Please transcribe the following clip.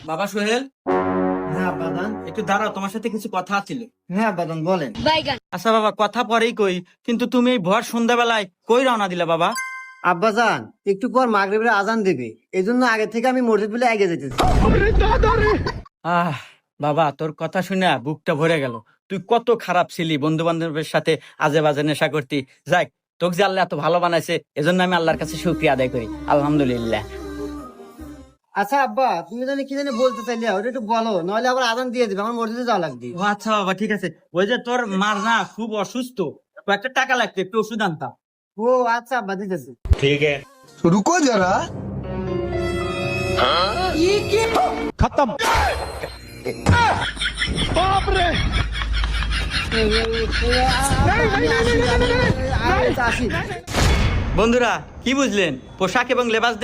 বাবা সোহেল, হ্যাঁ আব্বাজান। একটু দাঁড়াও, তোমার সাথে কিছু কথা ছিল। হ্যাঁ আব্বাজান বলেন। আচ্ছা বাবা, কথা পরেই কই, কিন্তু তুমি এই ভর সন্ধ্যাবেলায় কই রওনা দিলা বাবা? আব্বাজান একটু পর মাগরিবের আজান দেবে, এই জন্য আগে থেকে আমি মসজিদ বলে এগিয়ে যেতেছি। আহ বাবা, তোর কথা শুনে বুকটা ভরে গেল। তুই কত খারাপ ছিলি, বন্ধু বান্ধবের সাথে আজে বাজে নেশা করতি। যাক, তোকে যে আল্লাহ এত ভালো বানাইছে, এজন্য আমি আল্লাহর কাছে শুকরিয়া আদায় করি, আলহামদুলিল্লাহ। আচ্ছা আব্বা, তুমি জানি কি জানি বলতে চাইলে ওটা একটু বলো, নইলে আবার আজান দিয়ে দিবে, আমার মসজিদে যাওয়া লাগবে। ও আচ্ছা বাবা, ঠিক আছে। ওই যে তোর মার না খুব অসুস্থ, কয়েকটা টাকা লাগতো, একটু ওষুধ আনতাম। ও আচ্ছা আব্বা, দিতেছি। रुको जरा আসি। বন্ধুরা, কি বুঝলেন? পোশাক এবং লেবাস